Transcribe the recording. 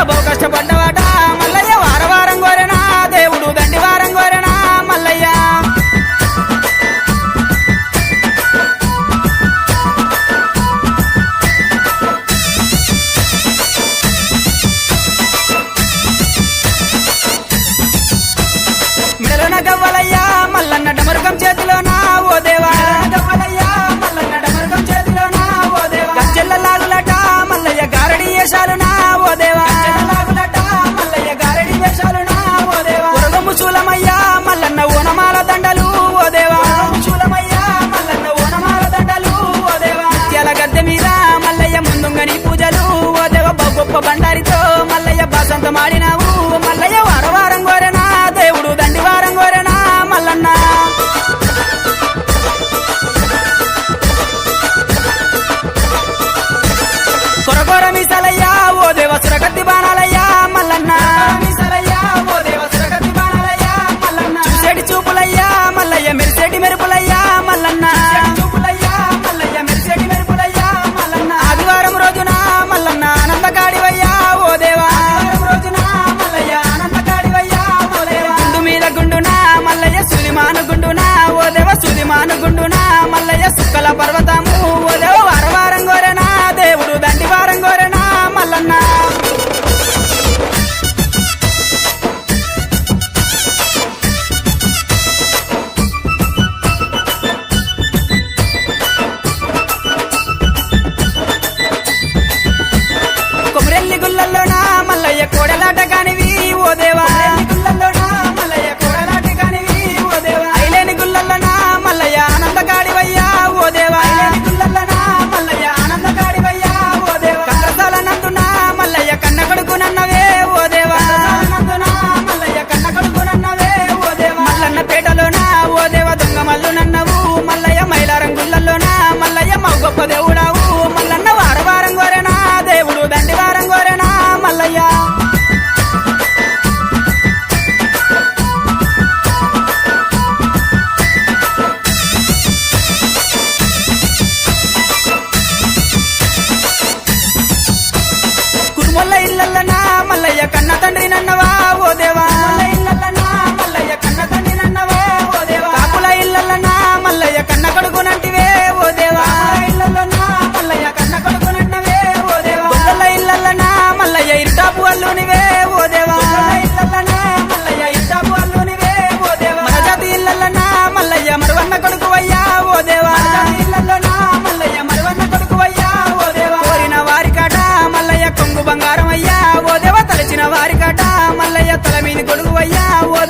బహు కష్టపడ్డవాట మల్లయ్య వారం కోరెనా దేవుడు దండి వారం కోరెనా మల్లయ్య మెడలోన గవ్వలయ్యా మల్లన్న డమరుకం చేతిలోనా ఓ దేవా గవ్వలయ్యా మల్లన్న డమరుకం చేతిలోనా ఓ దేవా గజ్జెల్ల లాగులట మల్లయ్య గారడి వేషాలునా ఓ దేవా లాగులట మల్లయ్య గారడి వేషాలునా ఓ దేవా ఉరగము చూలమయ్యా మల్లన్న ఓనమాల దండలు ఓ దేవా చూలమయ్యా మల్లన్న ఓనమాల దండలు ఓ దేవా ముత్యాల గద్దె మీద మల్లయ్య ముందుంగని పూజలు ఓ దేవా బహు గొప్ప బండారితో మల్లయ్య బాసంతమాడినావు మల్లయ్య వారం కోరెనా దేవుడు దండి వారం కోరెనా మల్లన్న కొరకొర మీసాలయ్యా ఓ దేవ సురగత్తి బాణాలయ్యా మల్లన్న మీసాలయ్యా ఓ దేవ సురగత్తి బాణాలయ్యా మల్లన్న చూసేటి చూపులయ్యా మల్లయ్య మెరిసేటి మెరుపులయ్యా మల్లన్న చూపులయ్యా మల్లయ్య మెరిసేటి మెరుపులయ్యా మల్లన్న ఆదివారం రోజున మల్లన్న ఆనందకాడివయ్యా ఓ దేవా ఆదివారం రోజున మల్లయ్య ఆనందకాడివయ్యా ఓ దేవా గుండు మీద గుండునా మల్లయ్య సులిమాను గుండునా ఓ దేవ సులిమాను గుండునా మల్లయ్య సుక్కల పర్వతము ఓ దేవ వారం కోరెనా దేవుడు దండి వారం కోరెనా మల్లన్న కొమరెల్లి గుల్లల్లోనా మల్లయ్య కోడలాట కానివి ఓ దేవా గుల్లల్లోనా మల్లయ్య కోడలాట కానివి ఓ దేవా ఐలేని గుల్లల్లోనా మల్లయ్య ఆనందకాడివయ్యా ఓ దేవా ఐలేని గుల్లల్లోనా మల్లయ్య ఆనందకాడివయ్యా ఓ దేవా కండ్రసాల నందునా మల్లయ్య కన్న కొడుకునన్నవే ఓ దేవా నందునా మల్లయ్య కన్న కొడుకునన్నవే ఓ దేవా మల్లన్న పేటలోనా ఓ దేవా దొంగ మల్లు నన్నవు మల్లయ్య మైలారం గుల్లల్లోనా మల్లయ్య మా గొప్ప దేవుడావు మల్లన్న వారం కోరెనా దేవుడు దండి వారం కోరెనా మల్లయ్య కురుమల్ల ఇల్లల్లనా మల్లయ్య కన్న తండ్రి నన్నవా ఓ దేవా ఇల్లల్లనా మల్లయ్య కన్న తండ్రి నన్నవా ఓ దేవా కాపుల ఇల్లల్లనా మల్లయ్య కన్న కొడుకునంటివే ఓ దేవా ఇల్లల్లనా మల్లయ్య కన్న కొడుకునన్నవే ఓ దేవా గొల్లల ఇల్లల్లనా మల్లయ్య ఇర్టాపు అల్లునివే ఓ దేవా ఇల్లల్లనా మల్లయ్య ఇర్టాపు అల్లునివే ఓ దేవా మరజాతి ఇల్లల్లనా మల్లయ్య మరువన్న కొడుకువయ్యా ఓ దేవా ఇల్లల్లనా మల్లయ్య మరువన్న కొడుకువయ్యా ఓ దేవా కోరిన వారికాట మల్లయ్య కొంగు బంగారం అయ్యా ఓ దేవ తలచిన వారికాట మల్లయ్య తల మీని కొడుకువయ్యా ఓ